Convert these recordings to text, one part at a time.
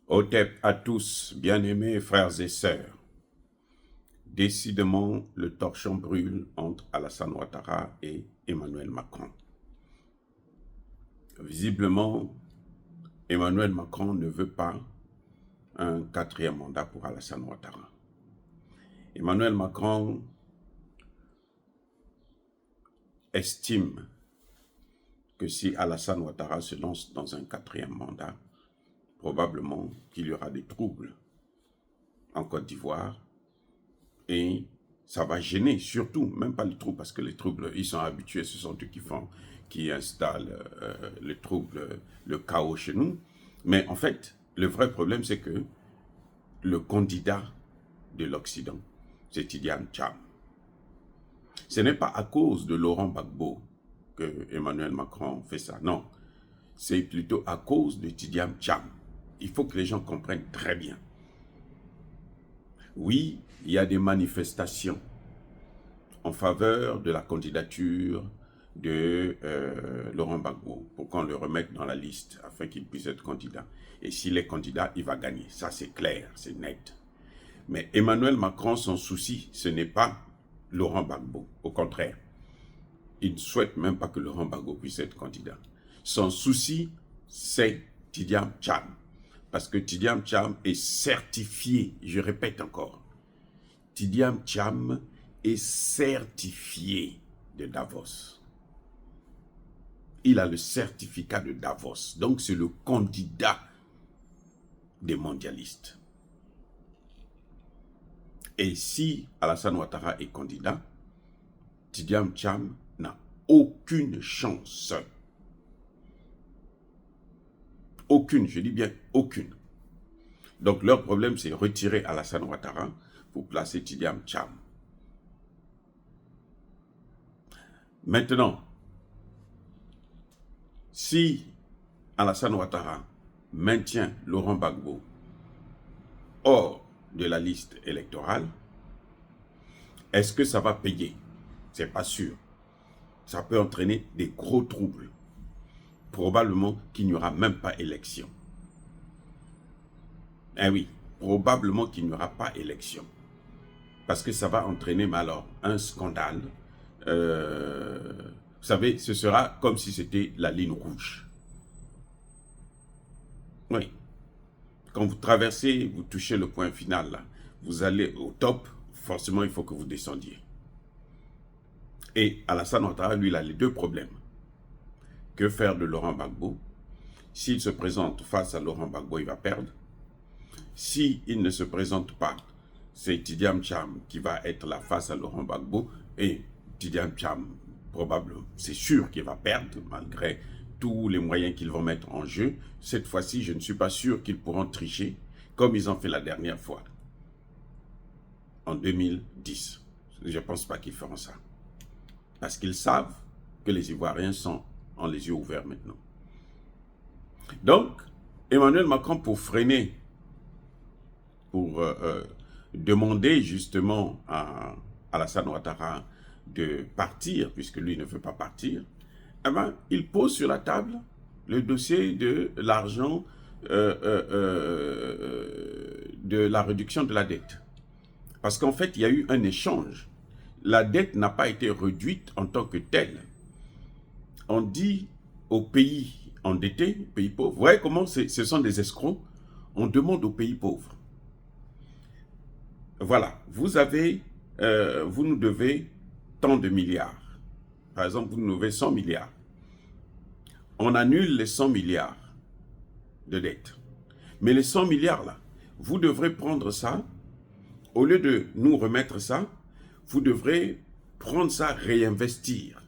Hotep à tous, bien-aimés frères et sœurs. Décidément, le torchon brûle entre Alassane Ouattara et Emmanuel Macron. Visiblement, Emmanuel Macron ne veut pas un quatrième mandat pour Alassane Ouattara. Emmanuel Macron estime que si Alassane Ouattara se lance dans un quatrième mandat, probablement qu'il y aura des troubles en Côte d'Ivoire et ça va gêner, surtout, même pas les troubles, parce que les troubles, ils sont habitués, ce sont eux qui installent les troubles, le chaos chez nous. Mais en fait, le vrai problème, c'est que le candidat de l'Occident, c'est Tidiane Cham. Ce n'est pas à cause de Laurent Gbagbo que Emmanuel Macron fait ça, non. C'est plutôt à cause de Tidiane Cham. Il faut que les gens comprennent très bien. Oui, il y a des manifestations en faveur de la candidature de Laurent Gbagbo pour qu'on le remette dans la liste afin qu'il puisse être candidat. Et s'il est candidat, il va gagner. Ça, c'est clair, c'est net. Mais Emmanuel Macron, son souci, ce n'est pas Laurent Gbagbo. Au contraire, il ne souhaite même pas que Laurent Gbagbo puisse être candidat. Son souci, c'est Tidiane Cham. Parce que Tidiane Cham est certifié, je répète encore, Tidiane Cham est certifié de Davos. Il a le certificat de Davos. Donc, c'est le candidat des mondialistes. Et si Alassane Ouattara est candidat, Tidiane Cham n'a aucune chance. Aucune, je dis bien aucune. Donc, leur problème, c'est retirer Alassane Ouattara pour placer Tidiane Cham. Maintenant, si Alassane Ouattara maintient Laurent Gbagbo hors de la liste électorale, est-ce que ça va payer? C'est pas sûr. Ça peut entraîner des gros troubles. Probablement qu'il n'y aura même pas élection. Eh oui, probablement qu'il n'y aura pas élection. Parce que ça va entraîner, mais alors, un scandale. Vous savez, ce sera comme si c'était la ligne rouge. Oui. Quand vous traversez, vous touchez le point final, là, vous allez au top, forcément, il faut que vous descendiez. Et Alassane Ouattara, lui, il a les deux problèmes. Que faire de Laurent Gbagbo? S'il se présente face à Laurent Gbagbo, il va perdre. S'il ne se présente pas, c'est Tidiane Cham qui va être là face à Laurent Gbagbo. Et Tidiane Cham, probablement, c'est sûr qu'il va perdre, malgré tous les moyens qu'ils vont mettre en jeu. Cette fois-ci, je ne suis pas sûr qu'ils pourront tricher, comme ils ont fait la dernière fois, en 2010. Je ne pense pas qu'ils feront ça. Parce qu'ils savent que les Ivoiriens sont en les yeux ouverts maintenant. Donc, Emmanuel Macron, pour freiner, pour demander justement à Alassane Ouattara de partir, puisque lui ne veut pas partir, eh ben, il pose sur la table le dossier de l'argent de la réduction de la dette. Parce qu'en fait, il y a eu un échange. La dette n'a pas été réduite en tant que telle. On dit aux pays endettés, pays pauvres, vous voyez comment ce sont des escrocs? On demande aux pays pauvres. Voilà, vous nous devez tant de milliards. Par exemple, vous nous devez 100 milliards. On annule les 100 milliards de dettes. Mais les 100 milliards là, vous devrez prendre ça, au lieu de nous remettre ça, vous devrez prendre ça, réinvestir,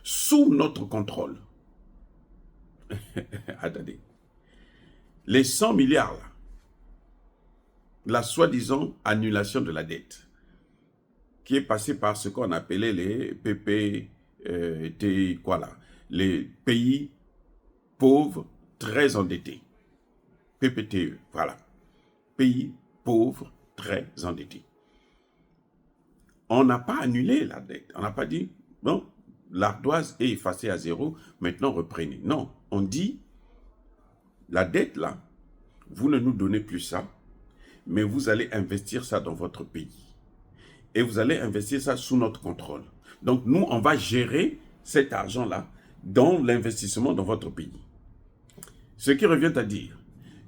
sous notre contrôle. Attendez. Les 100 milliards là, la soi-disant annulation de la dette, qui est passée par ce qu'on appelait les PPT, quoi là, les pays pauvres très endettés. PPTE, voilà. Pays pauvres très endettés. On n'a pas annulé la dette. On n'a pas dit, bon, l'ardoise est effacée à zéro, maintenant reprenez. Non, on dit, la dette là, vous ne nous donnez plus ça, mais vous allez investir ça dans votre pays. Et vous allez investir ça sous notre contrôle. Donc nous, on va gérer cet argent-là dans l'investissement dans votre pays. Ce qui revient à dire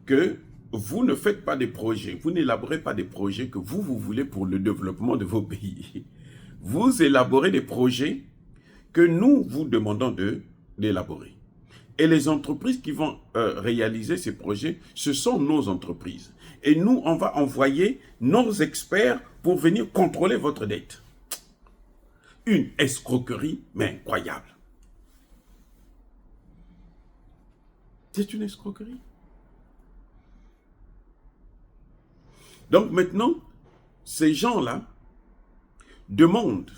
que vous ne faites pas des projets, vous n'élaborez pas des projets que vous voulez pour le développement de vos pays. Vous élaborez des projets que nous vous demandons d'élaborer. Et les entreprises qui vont réaliser ces projets, ce sont nos entreprises. Et nous, on va envoyer nos experts pour venir contrôler votre dette. Une escroquerie, mais incroyable. C'est une escroquerie. Donc maintenant, ces gens-là demandent,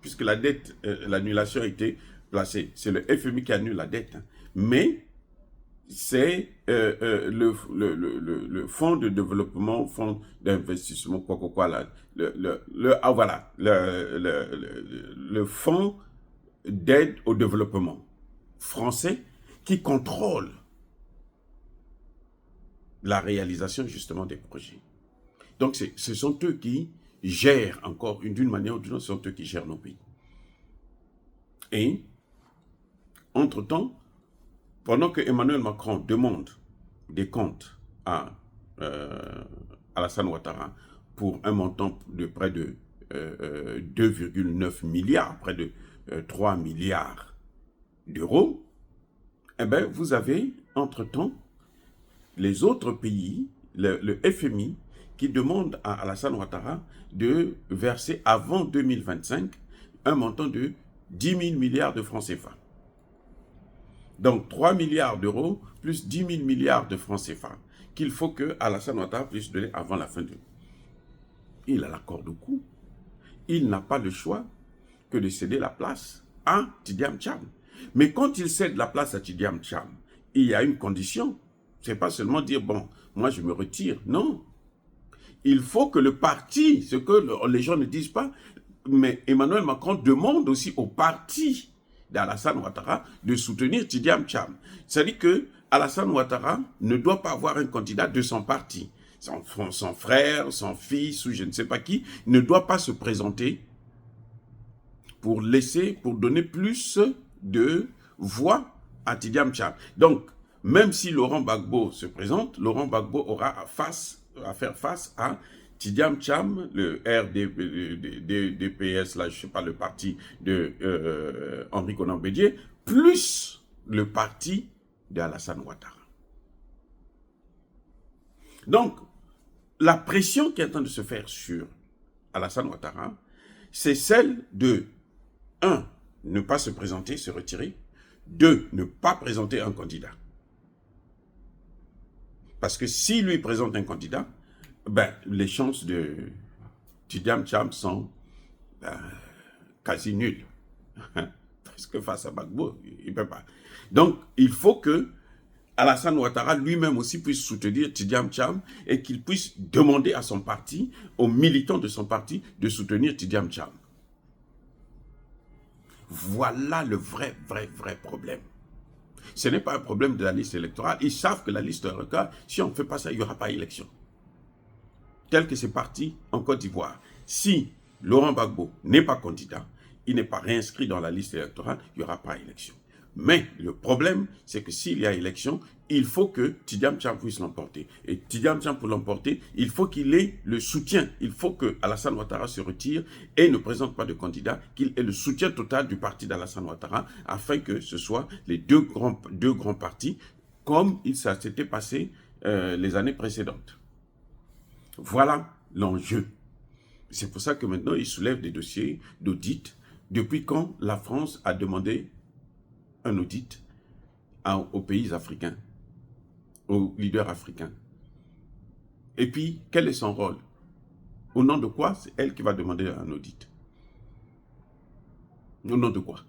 puisque la dette, l'annulation a été placée, c'est le FMI qui annule la dette, hein, mais c'est le fonds de développement, fonds d'investissement, quoi, le fonds d'aide au développement français qui contrôle la réalisation justement des projets. Donc ce sont eux qui gèrent encore, d'une manière ou d'une autre, ce sont eux qui gèrent nos pays. Et, entre-temps, pendant que Emmanuel Macron demande des comptes à Alassane Ouattara pour un montant de près de 2,9 milliards, près de 3 milliards d'euros, eh bien, vous avez, entre-temps, les autres pays, le FMI, qui demande à Alassane Ouattara de verser avant 2025 un montant de 10 000 milliards de francs CFA. Donc 3 milliards d'euros plus 10 000 milliards de francs CFA qu'il faut que Alassane Ouattara puisse donner avant la fin de... Il a la corde au cou. Il n'a pas le choix que de céder la place à Tidiane Tcham. Mais quand il cède la place à Tidiane Tcham, il y a une condition. Ce n'est pas seulement dire, bon, moi je me retire. Non. Il faut que le parti, ce que les gens ne disent pas, mais Emmanuel Macron demande aussi au parti d'Alassane Ouattara de soutenir Tidiane Tcham. C'est-à-dire que Alassane Ouattara ne doit pas avoir un candidat de son parti. Son frère, son fils ou je ne sais pas qui ne doit pas se présenter pour donner plus de voix à Tidiane Tcham. Donc, même si Laurent Gbagbo se présente, Laurent Gbagbo aura à faire face à Tidiane Tcham, le RDPS, là, je ne sais pas, le parti de Henri Konan Bédié, plus le parti d'Alassane Ouattara. Donc, la pression qui est en train de se faire sur Alassane Ouattara, c'est celle de 1. Ne pas se présenter, se retirer. 2. Ne pas présenter un candidat. Parce que s'il lui présente un candidat, ben, les chances de Tidiane Tcham sont quasi nulles. Parce que face à Gbagbo, il ne peut pas. Donc, il faut que Alassane Ouattara lui-même aussi puisse soutenir Tidiane Tcham et qu'il puisse demander à son parti, aux militants de son parti, de soutenir Tidiane Tcham. Voilà le vrai problème. Ce n'est pas un problème de la liste électorale. Ils savent que la liste électorale, si on ne fait pas ça, il n'y aura pas élection. Tel que c'est parti en Côte d'Ivoire. Si Laurent Gbagbo n'est pas candidat, il n'est pas réinscrit dans la liste électorale, il n'y aura pas élection. Mais le problème, c'est que s'il y a élection, il faut que Tidiane Tcham puisse l'emporter. Et Tidiane Tcham, pour l'emporter, il faut qu'il ait le soutien. Il faut que Alassane Ouattara se retire et ne présente pas de candidat, qu'il ait le soutien total du parti d'Alassane Ouattara, afin que ce soit les deux grands partis, comme ça s'était passé les années précédentes. Voilà l'enjeu. C'est pour ça que maintenant, il soulève des dossiers d'audit. Depuis quand la France a demandé un audit aux pays africains, aux leaders africains? Et puis, quel est son rôle? Au nom de quoi? C'est elle qui va demander un audit. Au nom de quoi?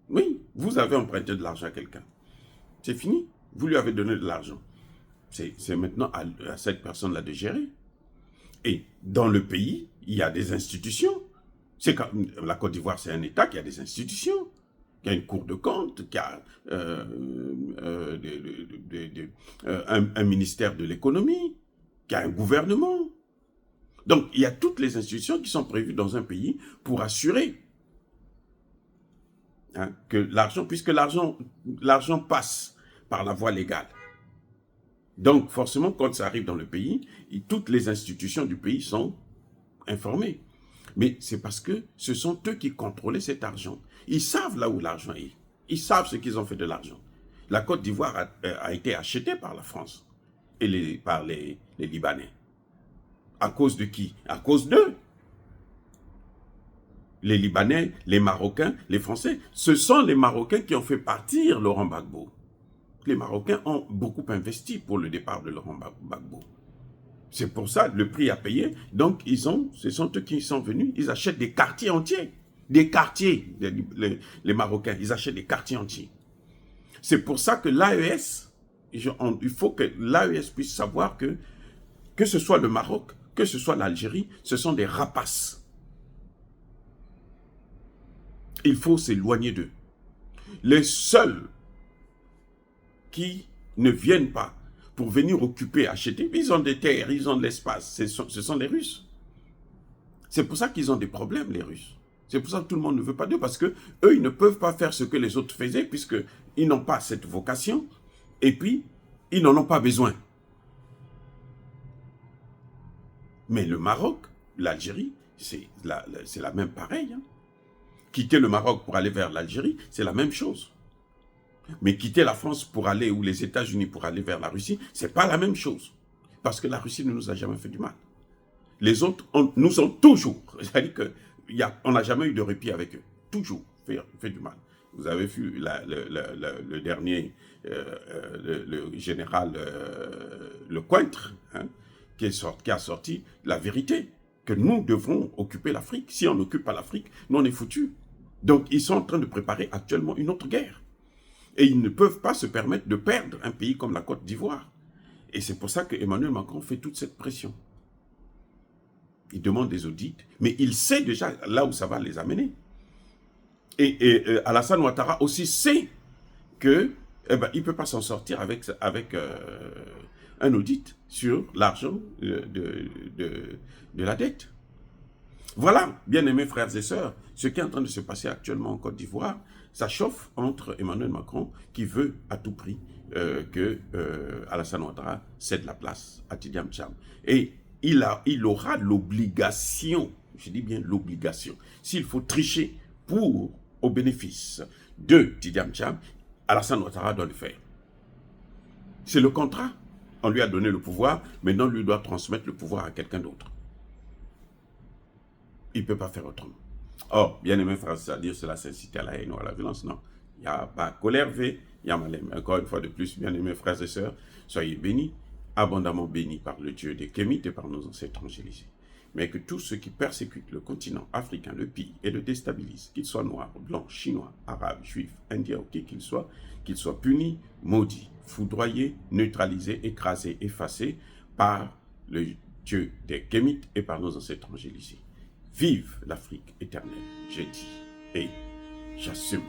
Oui, vous avez emprunté de l'argent à quelqu'un. C'est fini. Vous lui avez donné de l'argent. C'est maintenant à cette personne-là de gérer. Et dans le pays, il y a des institutions. C'est comme la Côte d'Ivoire, c'est un État qui a des institutions. qui a une cour de compte, qui a un ministère de l'économie, qui a un gouvernement. Donc, il y a toutes les institutions qui sont prévues dans un pays pour assurer que l'argent, puisque l'argent passe par la voie légale. Donc, forcément, quand ça arrive dans le pays, toutes les institutions du pays sont informées. Mais c'est parce que ce sont eux qui contrôlaient cet argent. Ils savent là où l'argent est. Ils savent ce qu'ils ont fait de l'argent. La Côte d'Ivoire a été achetée par la France et par les Libanais. À cause de qui? À cause d'eux. Les Libanais, les Marocains, les Français. Ce sont les Marocains qui ont fait partir Laurent Gbagbo. Les Marocains ont beaucoup investi pour le départ de Laurent Gbagbo. C'est pour ça le prix à payer. Donc, ce sont eux qui sont venus, ils achètent des quartiers entiers. Des quartiers, les Marocains, ils achètent des quartiers entiers. C'est pour ça que l'AES, il faut que l'AES puisse savoir que ce soit le Maroc, que ce soit l'Algérie, ce sont des rapaces. Il faut s'éloigner d'eux. Les seuls qui ne viennent pas pour venir occuper, acheter, ils ont des terres, ils ont de l'espace, ce sont les Russes. C'est pour ça qu'ils ont des problèmes, les Russes. C'est pour ça que tout le monde ne veut pas d'eux, parce que eux, ils ne peuvent pas faire ce que les autres faisaient, puisqu'ils n'ont pas cette vocation, et puis, ils n'en ont pas besoin. Mais le Maroc, l'Algérie, c'est la même pareille. Quitter le Maroc pour aller vers l'Algérie, c'est la même chose. Mais quitter la France pour aller, ou les États-Unis pour aller vers la Russie, c'est pas la même chose. Parce que la Russie ne nous a jamais fait du mal. Les autres nous ont toujours, c'est-à-dire qu'on n'a jamais eu de répit avec eux. Toujours fait du mal. Vous avez vu le dernier, le général Lecointre, qui a sorti la vérité, que nous devons occuper l'Afrique. Si on n'occupe pas l'Afrique, nous on est foutus. Donc ils sont en train de préparer actuellement une autre guerre. Et ils ne peuvent pas se permettre de perdre un pays comme la Côte d'Ivoire. Et c'est pour ça que Emmanuel Macron fait toute cette pression. Il demande des audits, mais il sait déjà là où ça va les amener. Et Alassane Ouattara aussi sait que il ne peut pas s'en sortir avec un audit sur l'argent de la dette. Voilà, bien-aimés frères et sœurs, ce qui est en train de se passer actuellement en Côte d'Ivoire. Ça chauffe entre Emmanuel Macron, qui veut à tout prix que Alassane Ouattara cède la place à Tidiane Tcham. Et il aura l'obligation, je dis bien l'obligation, s'il faut tricher au bénéfice de Tidiane Tcham, Alassane Ouattara doit le faire. C'est le contrat. On lui a donné le pouvoir, maintenant lui doit transmettre le pouvoir à quelqu'un d'autre. Il ne peut pas faire autrement. Or, bien aimé frère, c'est-à-dire cela s'incite à la haine ou à la violence, non. Il n'y a pas colère V, il y a malin. Encore une fois de plus, bien aimés frères et sœurs, soyez bénis, abondamment bénis par le Dieu des Kémites et par nos ancêtres angélisés. Mais que tous ceux qui persécutent le continent africain, le pillent et le déstabilisent, qu'ils soient noirs, blancs, chinois, arabes, juifs, indiens ou qui qu'ils soient punis, maudits, foudroyés, neutralisés, écrasés, effacés par le Dieu des Kémites et par nos ancêtres angélisés. Vive l'Afrique éternelle, j'ai dit, et j'assume.